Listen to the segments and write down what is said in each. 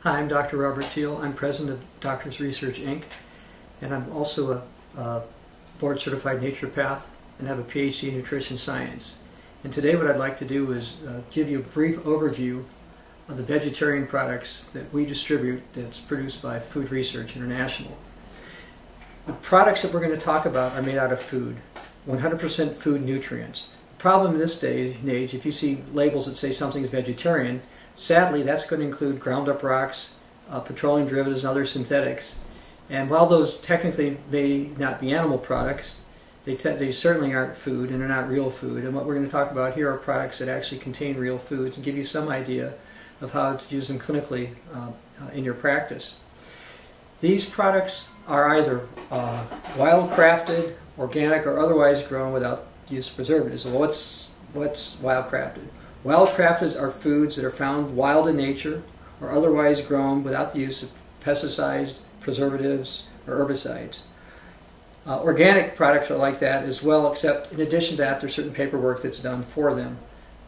Hi, I'm Dr. Robert Teal. I'm president of Doctors Research, Inc., and I'm also a board-certified naturopath and have a PhD in nutrition science. And today what I'd like to do is give you a brief overview of the vegetarian products that we distribute that's produced by Food Research International. The products that we're going to talk about are made out of food, 100% food nutrients. The problem in this day and age, if you see labels that say something is vegetarian, sadly that's going to include ground up rocks, petroleum derivatives, and other synthetics. And while those technically may not be animal products, they certainly aren't food and they're not real food. And what we're going to talk about here are products that actually contain real foods and give you some idea of how to use them clinically in your practice. These products are either wild-crafted, organic, or otherwise grown without use of preservatives. So what's wild-crafted? Wild-crafted are foods that are found wild in nature or otherwise grown without the use of pesticides, preservatives, or herbicides. Organic products are like that as well, except in addition to that there's certain paperwork that's done for them.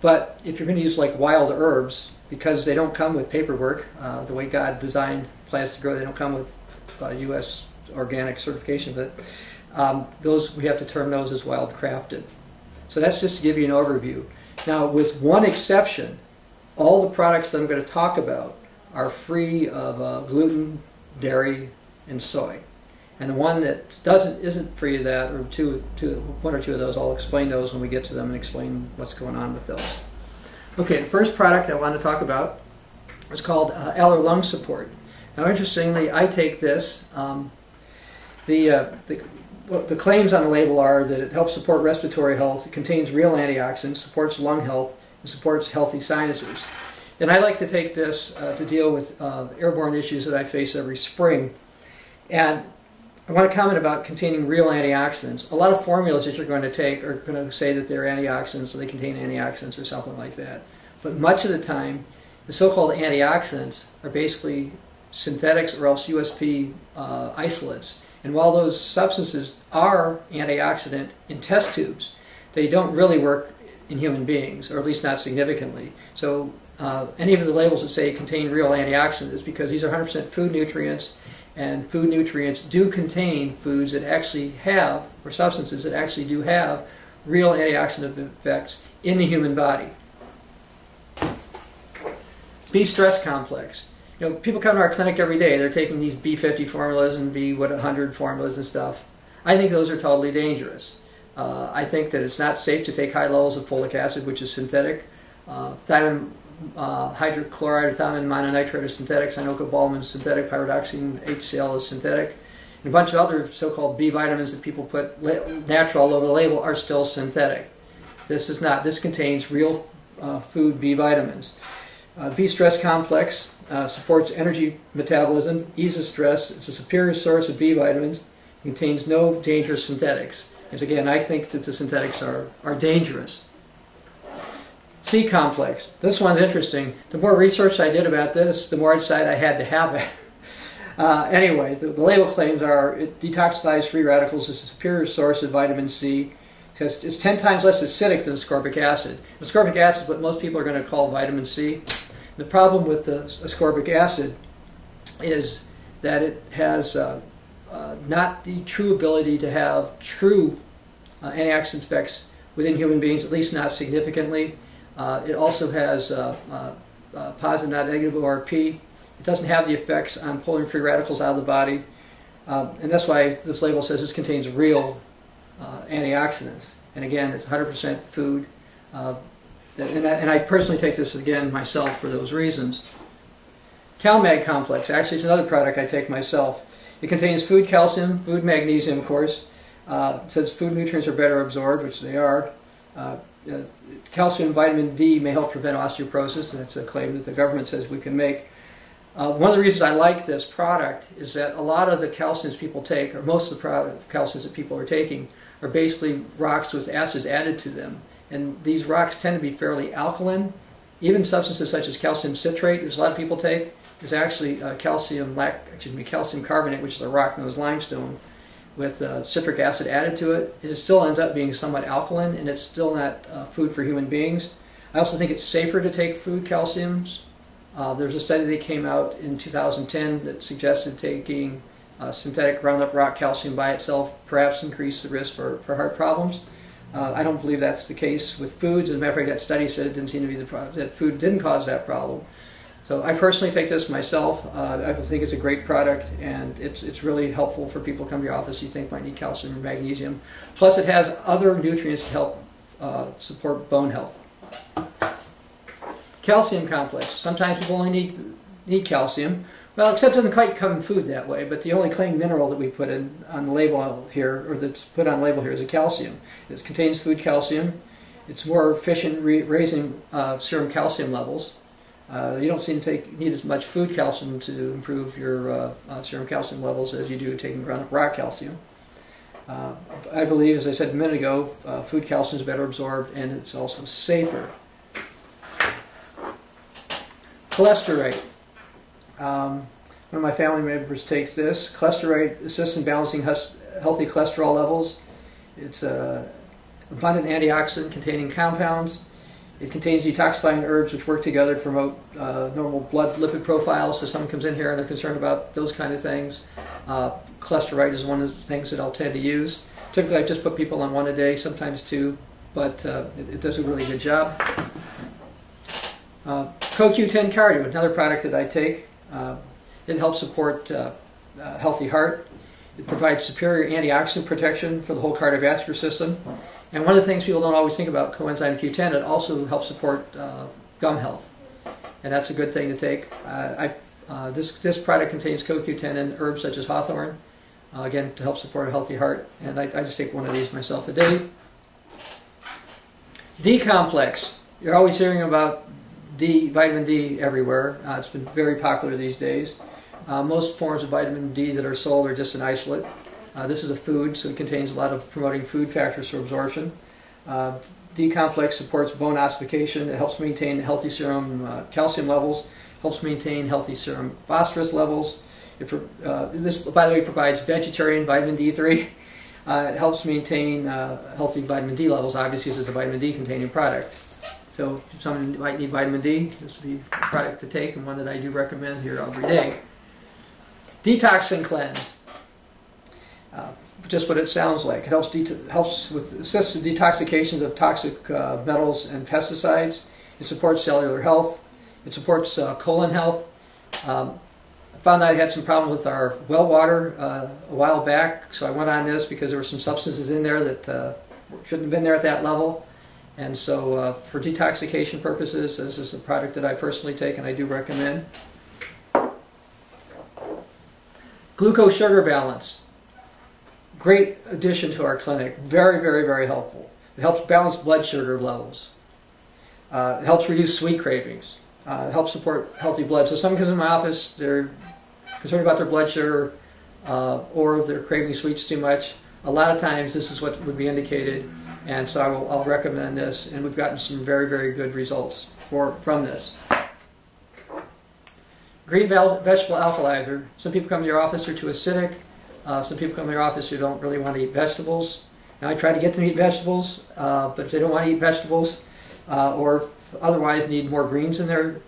But if you're going to use like wild herbs, because they don't come with paperwork, the way God designed plants to grow, they don't come with U.S. organic certification, but those we have to term those as wild crafted. So that's just to give you an overview. Now, with one exception, all the products that I'm going to talk about are free of gluten, dairy, and soy. And the one that isn't free of that, or one or two of those, I'll explain those when we get to them and explain what's going on with those. Okay, the first product I want to talk about is called Eller Lung Support. Now, interestingly, I take this. The claims on the label are that it helps support respiratory health, it contains real antioxidants, supports lung health, and supports healthy sinuses. And I like to take this to deal with airborne issues that I face every spring. And I want to comment about containing real antioxidants. A lot of formulas that you're going to take are going to say that they're antioxidants or they contain antioxidants or something like that. But much of the time, the so-called antioxidants are basically synthetics or else USP isolates. And while those substances are antioxidant in test tubes, they don't really work in human beings, or at least not significantly. So any of the labels that say contain real antioxidants is because these are 100% food nutrients, and food nutrients do contain foods that actually have, or substances that actually do have, real antioxidant effects in the human body. B stress complex. You know, people come to our clinic every day, they're taking these B50 formulas and B100 formulas and stuff. I think those are totally dangerous. I think that it's not safe to take high levels of folic acid, which is synthetic. Thiamine hydrochloride or thiamine mononitrate is synthetic. Cyanocobalamin is synthetic. Pyridoxine HCl is synthetic. And a bunch of other so-called B vitamins that people put natural all over the label are still synthetic. This is not. This contains real food B vitamins. B stress complex supports energy metabolism, eases stress. It's a superior source of B vitamins. It contains no dangerous synthetics. Because again, I think that the synthetics are dangerous. C complex. This one's interesting. The more research I did about this, the more I decided I had to have it. Anyway, the label claims are it detoxifies free radicals. It's a superior source of vitamin C. Because it's 10 times less acidic than ascorbic acid. Ascorbic acid is what most people are going to call vitamin C. The problem with the ascorbic acid is that it has not the true ability to have true antioxidant effects within human beings, at least not significantly. It also has positive, not negative ORP. It doesn't have the effects on pulling free radicals out of the body. And that's why this label says this contains real antioxidants. And again, it's 100% food. And I personally take this again myself for those reasons. CalMag complex, actually it's another product I take myself. It contains food calcium, food magnesium, of course. It says food nutrients are better absorbed, which they are. Calcium and vitamin D may help prevent osteoporosis, and that's a claim that the government says we can make. One of the reasons I like this product is that a lot of the calciums people take, or most of the calciums that people are taking, are basically rocks with acids added to them. And these rocks tend to be fairly alkaline. Even substances such as calcium citrate, which a lot of people take, is actually calcium carbonate, which is a rock known as limestone, with citric acid added to it. It still ends up being somewhat alkaline, and it's still not food for human beings. I also think it's safer to take food calciums There's a study that came out in 2010 that suggested taking synthetic ground up rock calcium by itself perhaps increase the risk for heart problems. I don't believe that's the case with foods. As a matter of fact, that study said it didn't seem to be the problem, that food didn't cause that problem. So I personally take this myself. I think it's a great product, and it's really helpful for people who come to your office you think might need calcium or magnesium. Plus it has other nutrients to help support bone health. Calcium complex. Sometimes people only need calcium. Well, except it doesn't quite come in food that way, but the only claimed mineral that we put in on the label here, or that's put on the label here, is a calcium. It contains food calcium. It's more efficient raising serum calcium levels. You don't seem to need as much food calcium to improve your serum calcium levels as you do taking ground up rock calcium. I believe, as I said a minute ago, food calcium is better absorbed, and it's also safer. Cholesterol. One of my family members takes this. Cholesterol assists in balancing healthy cholesterol levels. It's an abundant antioxidant containing compounds. It contains detoxifying herbs which work together to promote normal blood lipid profiles. So someone comes in here and they're concerned about those kind of things. Cholesterol is one of the things that I'll tend to use. Typically I just put people on one a day, sometimes two, but it does a really good job. CoQ10 Cardio, another product that I take. It helps support a healthy heart. It provides superior antioxidant protection for the whole cardiovascular system. And one of the things people don't always think about coenzyme Q10, it also helps support gum health. And that's a good thing to take. This product contains CoQ10 and herbs such as hawthorn, again, to help support a healthy heart. And I just take one of these myself a day. DComplex. You're always hearing about vitamin D everywhere. It's been very popular these days. Most forms of vitamin D that are sold are just an isolate. This is a food, so it contains a lot of promoting food factors for absorption. DComplex supports bone ossification. It helps maintain healthy serum calcium levels, helps maintain healthy serum phosphorus levels. This, by the way, provides vegetarian vitamin D3. It helps maintain healthy vitamin D levels, obviously, because it's a vitamin D containing product. So if someone might need vitamin D, this would be a product to take, and one that I do recommend here every day. Detox Cleanse. Just what it sounds like. It helps assists the detoxification of toxic metals and pesticides. It supports cellular health. It supports colon health. I found out I had some problem with our well water a while back, so I went on this because there were some substances in there that shouldn't have been there at that level. And so for detoxification purposes, this is a product that I personally take and I do recommend. Glucose sugar balance. Great addition to our clinic. Very, very, very helpful. It helps balance blood sugar levels. It helps reduce sweet cravings. It helps support healthy blood. So someone comes in my office, they're concerned about their blood sugar or they're craving sweets too much. A lot of times this is what would be indicated. And so I'll recommend this, and we've gotten some very, very good results from this. Green vegetable alkalizer. Some people come to your office who are too acidic. Some people come to your office who don't really want to eat vegetables. Now I try to get them to eat vegetables, but if they don't want to eat vegetables or otherwise need more greens in their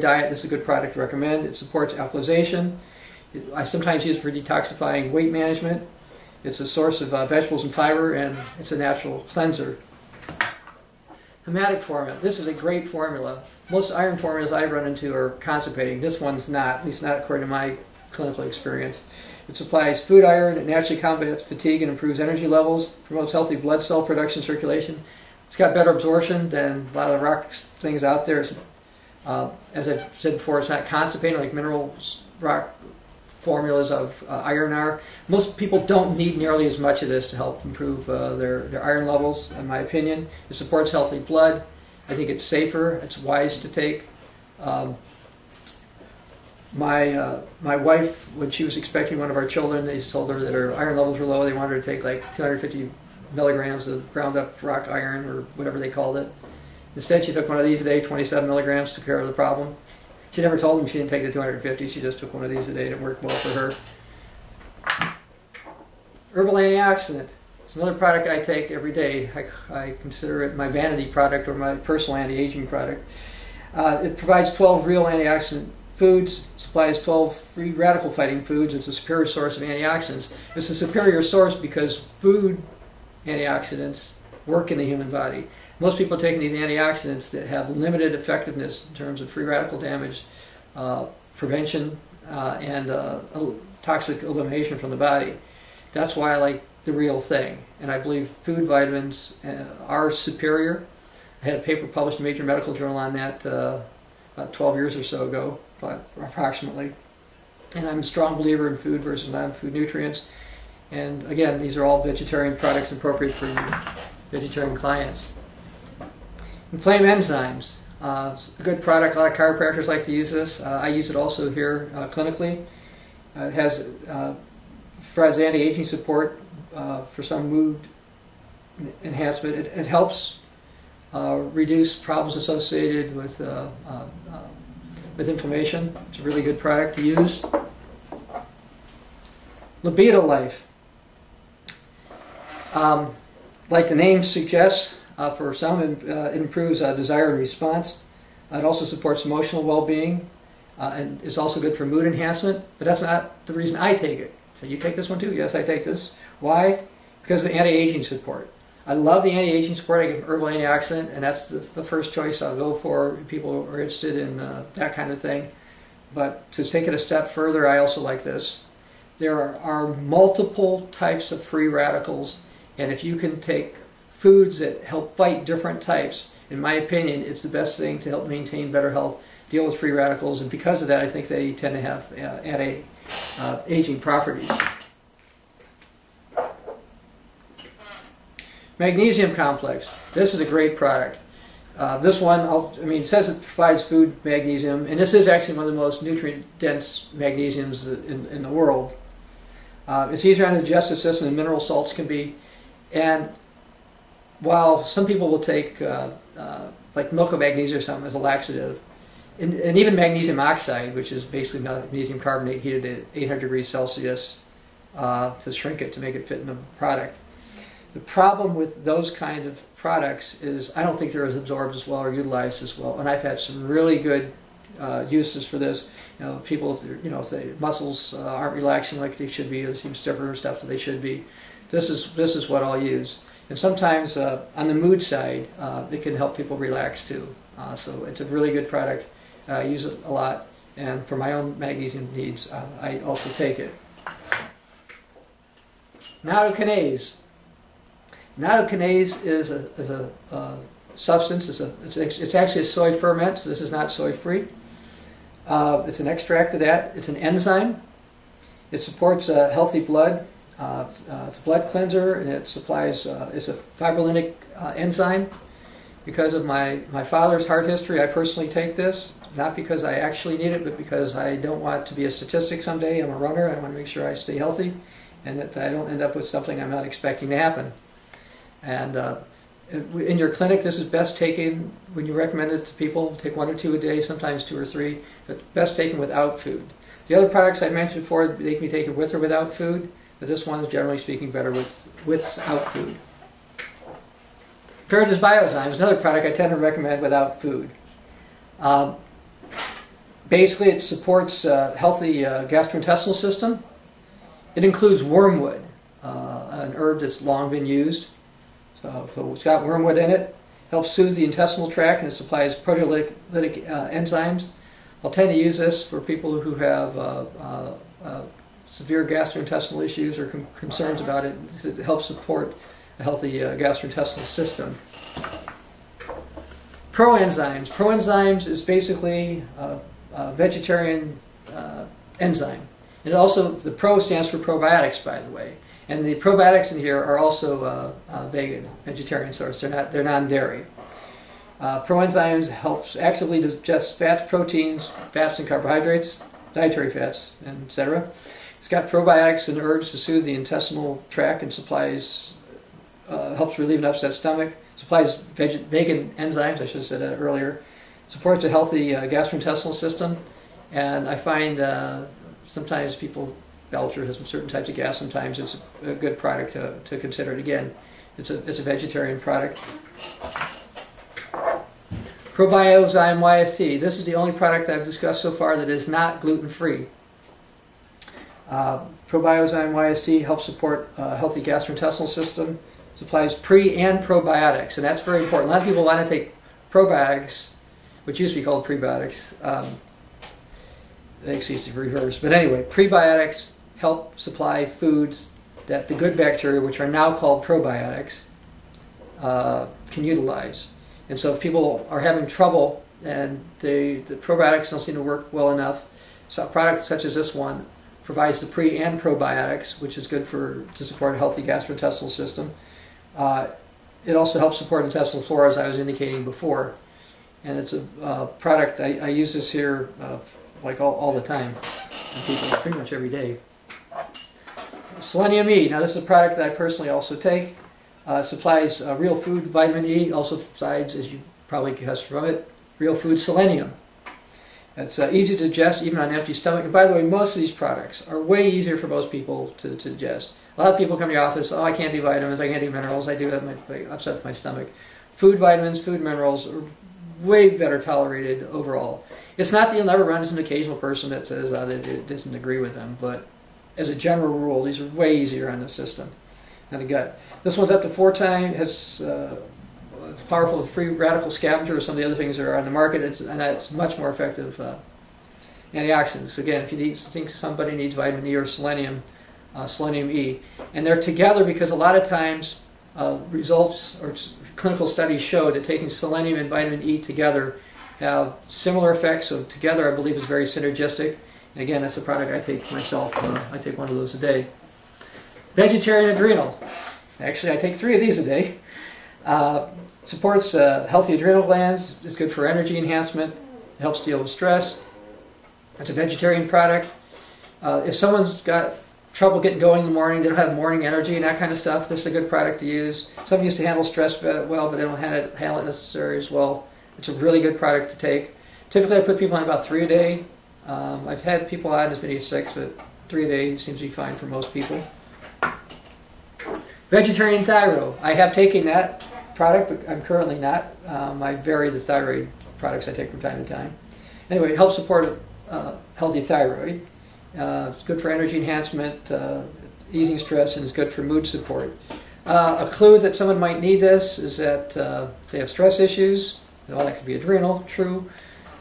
diet, this is a good product to recommend. It supports alkalization. I sometimes use it for detoxifying weight management. It's a source of vegetables and fiber, and it's a natural cleanser. Hematic formula. This is a great formula. Most iron formulas I run into are constipating. This one's not, at least not according to my clinical experience. It supplies food iron, it naturally combats fatigue and improves energy levels, promotes healthy blood cell production circulation. It's got better absorption than a lot of the rock things out there. It's, as I've said before, it's not constipating like mineral rock formulas of iron are. Most people don't need nearly as much of this to help improve their iron levels, in my opinion. It supports healthy blood. I think it's safer. It's wise to take. My wife, when she was expecting one of our children, they told her that her iron levels were low. They wanted her to take like 250 milligrams of ground up rock iron, or whatever they called it. Instead, she took one of these a day, 27 milligrams, took care of the problem. She never told him she didn't take the 250. She just took one of these a day. It worked well for her. Herbal Antioxidant. It's another product I take every day. I consider it my vanity product or my personal anti-aging product. It provides 12 real antioxidant foods, supplies 12 free radical fighting foods. It's a superior source of antioxidants. It's a superior source because food antioxidants work in the human body. Most people are taking these antioxidants that have limited effectiveness in terms of free radical damage, prevention, and toxic elimination from the body. That's why I like the real thing. And I believe food vitamins are superior. I had a paper published in a major medical journal on that about 12 years or so ago, approximately. And I'm a strong believer in food versus non-food nutrients. And again, these are all vegetarian products appropriate for vegetarian clients. Inflamed enzymes. It's a good product. A lot of chiropractors like to use this. I use it also here clinically. It has provides anti-aging support for some mood enhancement. It helps reduce problems associated with inflammation. It's a really good product to use. Libido life. Like the name suggests, for some it improves desire and response. It also supports emotional well-being and is also good for mood enhancement, but that's not the reason I take it. So you take this one too? Yes, I take this. Why? Because of the anti-aging support. I love the anti-aging support. I get Herbal Antioxidant, and that's the first choice I'll go for. People are interested in that kind of thing. But to take it a step further, I also like this. There are multiple types of free radicals, and if you can take foods that help fight different types, in my opinion, it's the best thing to help maintain better health, deal with free radicals, and because of that, I think they tend to have anti-aging properties. Magnesium complex. This is a great product. This one, it says it provides food magnesium, and this is actually one of the most nutrient-dense magnesiums in the world. It's easier on the digestive system than mineral salts can be, and while some people will take like milk of magnesia or something as a laxative, and even magnesium oxide, which is basically magnesium carbonate heated at 800 degrees Celsius to shrink it to make it fit in the product. The problem with those kind of products is I don't think they're as absorbed as well or utilized as well. And I've had some really good uses for this. People, if their muscles aren't relaxing like they should be, they seem stiffer and stuff that they should be. This is what I'll use. And sometimes on the mood side, it can help people relax too. So it's a really good product. I use it a lot, and for my own magnesium needs, I also take it. Nattokinase. Nattokinase is a substance. It's actually a soy ferment, so this is not soy-free. It's an extract of that. It's an enzyme. It supports healthy blood. It's a blood cleanser, and it supplies. It's a fibrolytic enzyme. Because of my father's heart history, I personally take this, not because I actually need it, but because I don't want to be a statistic someday. I'm a runner. I want to make sure I stay healthy, and that I don't end up with something I'm not expecting to happen. And in your clinic, this is best taken, when you recommend it to people, take 1 or 2 a day, sometimes 2 or 3, but best taken without food. The other products I mentioned before, they can be taken with or without food, but this one is generally speaking better without food. Paired as biozyme is another product I tend to recommend without food. Basically, it supports a healthy gastrointestinal system. It includes wormwood, an herb that's long been used. So it's got wormwood in it, helps soothe the intestinal tract, and it supplies proteolytic enzymes. I'll tend to use this for people who have severe gastrointestinal issues or concerns about it. It helps support a healthy gastrointestinal system. Proenzymes. Proenzymes is basically a vegetarian enzyme. And also, the pro stands for probiotics, by the way. And the probiotics in here are also vegan, vegetarian source. They're non-dairy. Proenzymes helps actively digest fats, proteins, fats and carbohydrates, dietary fats, etc. It's got probiotics and herbs to soothe the intestinal tract and supplies, helps relieve an upset stomach. Supplies vegan enzymes, I should have said that earlier. Supports a healthy gastrointestinal system. And I find sometimes people belch or have some certain types of gas. Sometimes it's a good product to consider. And again, it's a vegetarian product. Probiozyme YST. This is the only product I've discussed so far that is not gluten-free. Probiozyme YST helps support a healthy gastrointestinal system, supplies pre and probiotics, and that's very important. A lot of people want to take probiotics, which used to be called prebiotics. They used to reverse, but anyway, prebiotics help supply foods that the good bacteria, which are now called probiotics, can utilize. And so if people are having trouble and the probiotics don't seem to work well enough, so a product such as this one provides the pre and probiotics, which is good to support a healthy gastrointestinal system. It also helps support intestinal flora, as I was indicating before. And it's a product, I use this here like all the time, and people pretty much every day. Selenium E. Now this is a product that I personally also take. Supplies real food vitamin E, also provides, as you probably guessed from it, real food selenium. It's easy to digest even on an empty stomach. And by the way, most of these products are way easier for most people to digest. A lot of people come to the office, oh, I can't do vitamins, I can't do minerals, I do that, it upsets my stomach. Food vitamins, food minerals are way better tolerated overall. It's not that you'll never run into an occasional person that says it doesn't agree with them, but as a general rule, these are way easier on the system and the gut. This one's up to 4 times, has it's powerful free radical scavenger of some of the other things that are on the market, and that's much more effective antioxidants. Again, if you think somebody needs vitamin E or selenium, selenium E. And they're together because a lot of times results or clinical studies show that taking selenium and vitamin E together have similar effects. So together I believe is very synergistic. And again, that's a product I take myself. I take one of those a day. Vegetarian adrenal. Actually, I take 3 of these a day. Supports healthy adrenal glands. It's good for energy enhancement. It helps deal with stress. It's a vegetarian product. If someone's got trouble getting going in the morning, they don't have morning energy and that kind of stuff, this is a good product to use. Some used to handle stress well, but they don't handle it necessarily as well. It's a really good product to take. Typically, I put people on about 3 a day. I've had people on as many as 6, but 3 a day seems to be fine for most people. Vegetarian thyroid. I have taken that product, but I'm currently not. I vary the thyroid products I take from time to time. Anyway, it helps support healthy thyroid. It's good for energy enhancement, easing stress, and it's good for mood support. A clue that someone might need this is that they have stress issues. Well, that could be adrenal, true.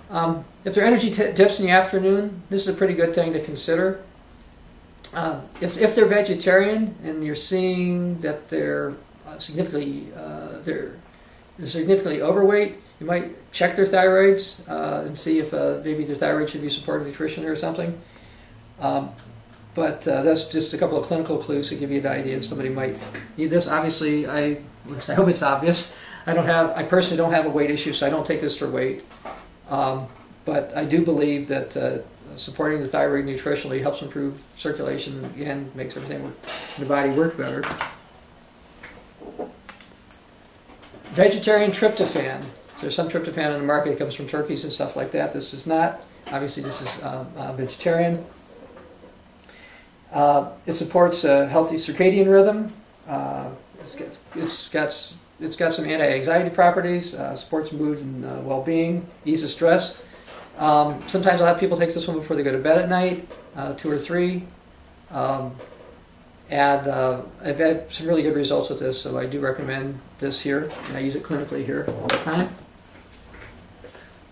If their energy dips in the afternoon, this is a pretty good thing to consider. If they're vegetarian and you're seeing that they're significantly overweight, you might check their thyroids and see if maybe their thyroid should be supported nutrition or something. But that's just a couple of clinical clues to give you an idea if somebody might need this. Obviously, I hope it's obvious. I personally don't have a weight issue, so I don't take this for weight. But I do believe that supporting the thyroid nutritionally helps improve circulation and again makes everything in the body work better. Vegetarian tryptophan. There's some tryptophan on the market that comes from turkeys and stuff like that. This is not. Obviously, this is vegetarian. It supports a healthy circadian rhythm. It's got some anti-anxiety properties. Supports mood and well-being. Eases stress. Sometimes a lot of people take this one before they go to bed at night, 2 or 3. And I've had some really good results with this, so I do recommend this here, and I use it clinically here all the time.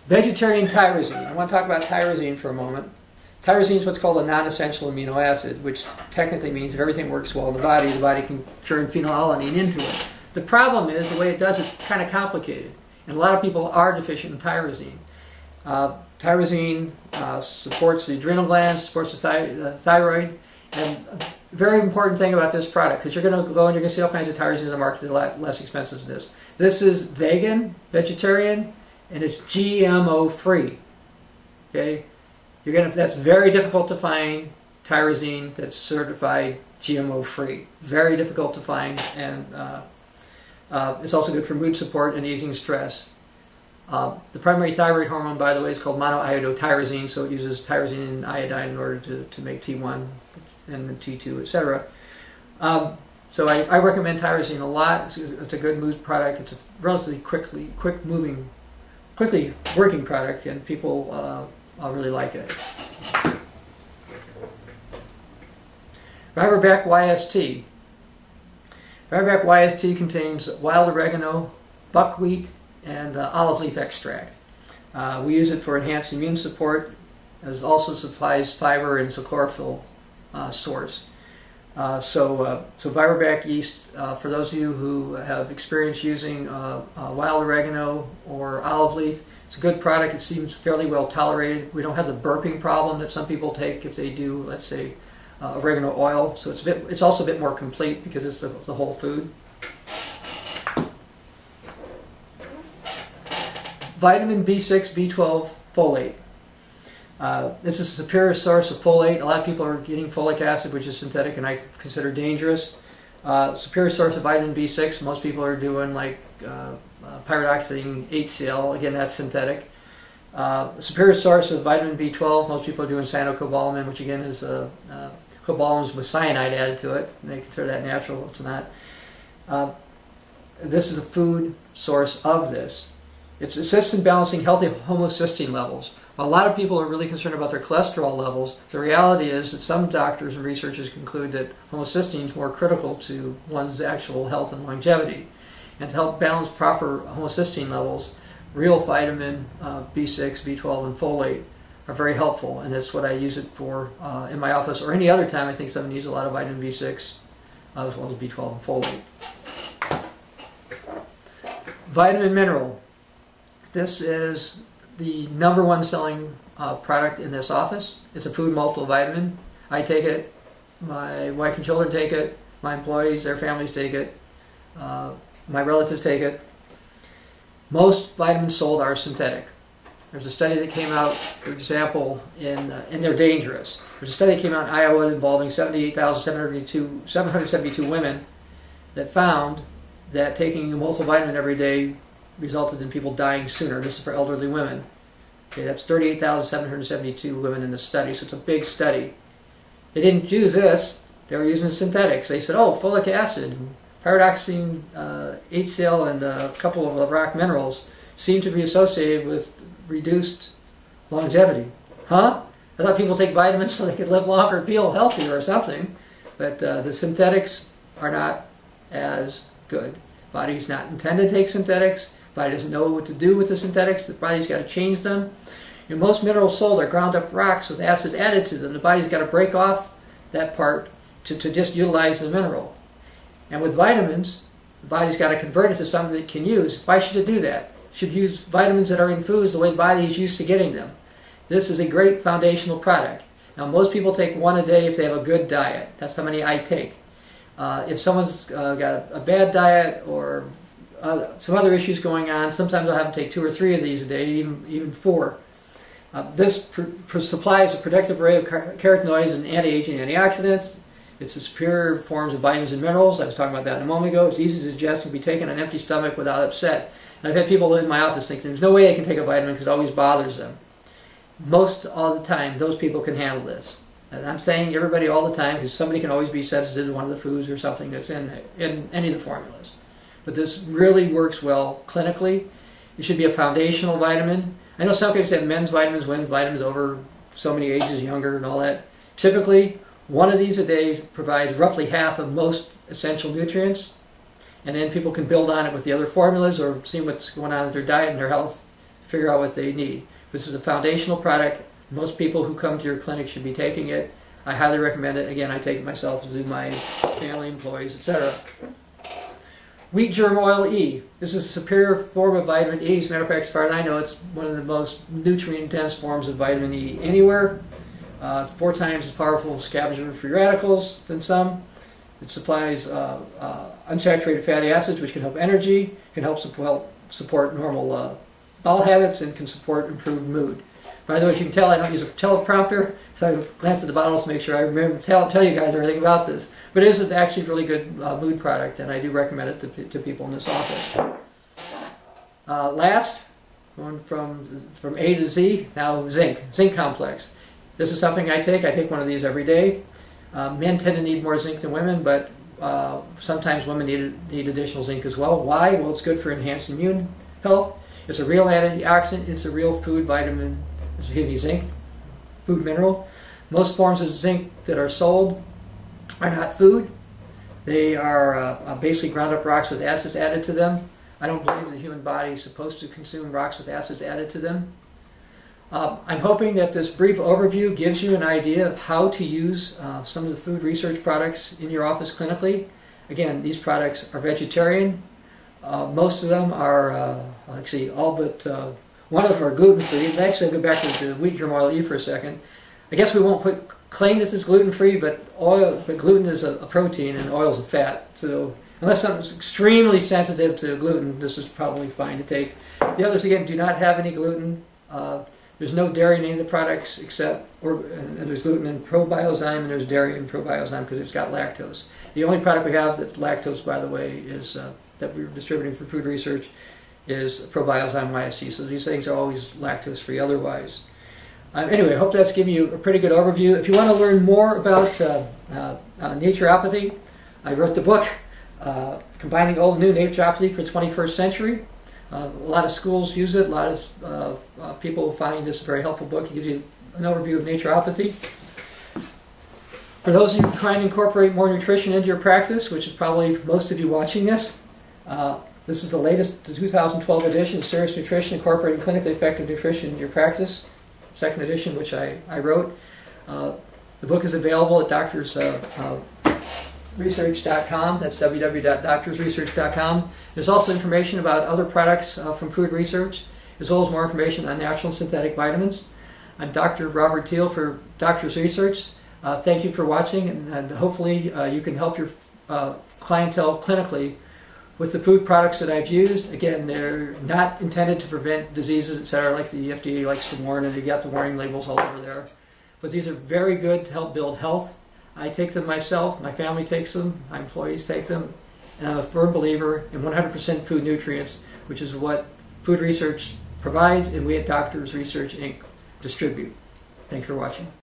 Vegetarian tyrosine. I want to talk about tyrosine for a moment. Tyrosine is what's called a non-essential amino acid, which technically means if everything works well in the body can turn phenylalanine into it. The problem is the way it does it's kind of complicated, and a lot of people are deficient in tyrosine. Tyrosine supports the adrenal glands, supports the thyroid, and a very important thing about this product, because you're going to go and you're going to see all kinds of tyrosine in the market that are a lot less expensive than this. This is vegetarian, and it's GMO free. Okay, that's very difficult to find tyrosine that's certified GMO free. Very difficult to find, and it's also good for mood support and easing stress. The primary thyroid hormone, by the way, is called monoiodotyrosine, so it uses tyrosine and iodine in order to make T1 and T2, etc. So I recommend tyrosine a lot. It's a good mood product. It's a relatively quick-moving quickly working product, and people really like it. Viralback YST. Viralback YST contains wild oregano, buckwheat, and olive leaf extract. We use it for enhanced immune support, as also supplies fiber and chlorophyll source. So Viralback yeast, for those of you who have experience using wild oregano or olive leaf, it's a good product. It seems fairly well tolerated. We don't have the burping problem that some people take if they do, let's say, oregano oil. So it's also a bit more complete because it's the whole food. Vitamin B6, B12, folate. This is a superior source of folate. A lot of people are getting folic acid, which is synthetic, and I consider dangerous. Superior source of vitamin B6. Most people are doing like pyridoxine HCl. Again, that's synthetic. Superior source of vitamin B12. Most people are doing cyanocobalamin, which again is cobalamin with cyanide added to it. And they consider that natural. It's not. This is a food source of this. It assists in balancing healthy homocysteine levels. A lot of people are really concerned about their cholesterol levels. The reality is that some doctors and researchers conclude that homocysteine is more critical to one's actual health and longevity. And to help balance proper homocysteine levels, real vitamin B6, B12, and folate are very helpful. And that's what I use it for in my office or any other time I think someone needs a lot of vitamin B6 as well as B12 and folate. Vitamin mineral. This is the #1 selling product in this office. It's a food multivitamin. I take it, my wife and children take it, my employees, their families take it, my relatives take it. Most vitamins sold are synthetic. There's a study that came out, for example, and they're dangerous. There's a study that came out in Iowa involving 772 women that found that taking a multivitamin every day resulted in people dying sooner. This is for elderly women. Okay, that's 38,772 women in the study, so it's a big study. They didn't use this. They were using synthetics. They said, oh, folic acid, pyridoxine, HCl, and a couple of rock minerals seem to be associated with reduced longevity. Huh? I thought people take vitamins so they could live longer and feel healthier or something. But the synthetics are not as good. Body's not intended to take synthetics. Body doesn't know what to do with the synthetics. The body's got to change them. And most minerals sold are ground up rocks with acids added to them. The body's got to break off that part to just utilize the mineral. And with vitamins, the body's got to convert it to something that it can use. Why should it do that? It should use vitamins that are in foods the way the body is used to getting them. This is a great foundational product. Now most people take one a day if they have a good diet. That's how many I take. If someone's got a bad diet or some other issues going on, sometimes I'll have them take 2 or 3 of these a day, even 4. This supplies a protective array of carotenoids and anti-aging antioxidants. It's the superior forms of vitamins and minerals. I was talking about that a moment ago. It's easy to digest and be taken on an empty stomach without upset. And I've had people in my office think there's no way they can take a vitamin because it always bothers them. Most all the time, those people can handle this. And I'm saying everybody all the time because somebody can always be sensitive to one of the foods or something that's in any of the formulas. But this really works well clinically. It should be a foundational vitamin. I know some people say men's vitamins, women's vitamins over so many ages younger and all that. Typically, one of these a day provides roughly half of most essential nutrients. And then people can build on it with the other formulas or see what's going on with their diet and their health, figure out what they need. This is a foundational product. Most people who come to your clinic should be taking it. I highly recommend it. Again, I take it myself to do my family, employees, etc. Wheat germ oil E. This is a superior form of vitamin E. As a matter of fact, as far as I know, it's one of the most nutrient-dense forms of vitamin E anywhere. It's 4 times as powerful scavenger of free radicals than some. It supplies unsaturated fatty acids, which can help energy, can help support normal bowel habits, and can support improved mood. By the way, as you can tell, I don't use a teleprompter, so I glance at the bottles to make sure I remember tell you guys everything about this. But it is actually a really good mood product, and I do recommend it to people in this office. Last, going from A to Z, now zinc complex. This is something I take. I take one of these every day. Men tend to need more zinc than women, but sometimes women need additional zinc as well. Why? Well, it's good for enhanced immune health. It's a real antioxidant. It's a real food vitamin. Excuse me, zinc, food mineral. Most forms of zinc that are sold are not food. They are basically ground up rocks with acids added to them. I don't believe the human body is supposed to consume rocks with acids added to them. I'm hoping that this brief overview gives you an idea of how to use some of the food research products in your office clinically. Again, these products are vegetarian. Most of them are, let's see, all but one of them are gluten-free. Actually, I'll go back to the wheat germ oil E for a second. I guess we won't claim this is gluten-free, but gluten is a protein and oil is a fat. So unless something's extremely sensitive to gluten, this is probably fine to take. The others, again, do not have any gluten. There's no dairy in any of the products and there's gluten in probiozyme, and there's dairy in probiozyme because it's got lactose. The only product we have that lactose, by the way, is that we're distributing for food research is probiozyme YSC. So these things are always lactose-free otherwise. Anyway, I hope that's given you a pretty good overview. If you want to learn more about naturopathy, I wrote the book, Combining Old and New Naturopathy for the 21st Century. A lot of schools use it. A lot of people find this a very helpful book. It gives you an overview of naturopathy. For those of you trying to incorporate more nutrition into your practice, which is probably most of you watching this, this is the latest 2012 edition, Serious Nutrition, Incorporating Clinically Effective Nutrition in Your Practice, second edition, which I wrote. The book is available at doctorsresearch.com. That's www.doctorsresearch.com. There's also information about other products from food research, as well as more information on natural and synthetic vitamins. I'm Dr. Robert Thiel for Doctors Research. Thank you for watching, and hopefully you can help your clientele clinically with the food products that I've used. Again, they're not intended to prevent diseases, etc., like the FDA likes to warn, and you got the warning labels all over there. But these are very good to help build health. I take them myself, my family takes them, my employees take them, and I'm a firm believer in 100% food nutrients, which is what food research provides, and we at Doctors Research Inc. distribute. Thanks for watching.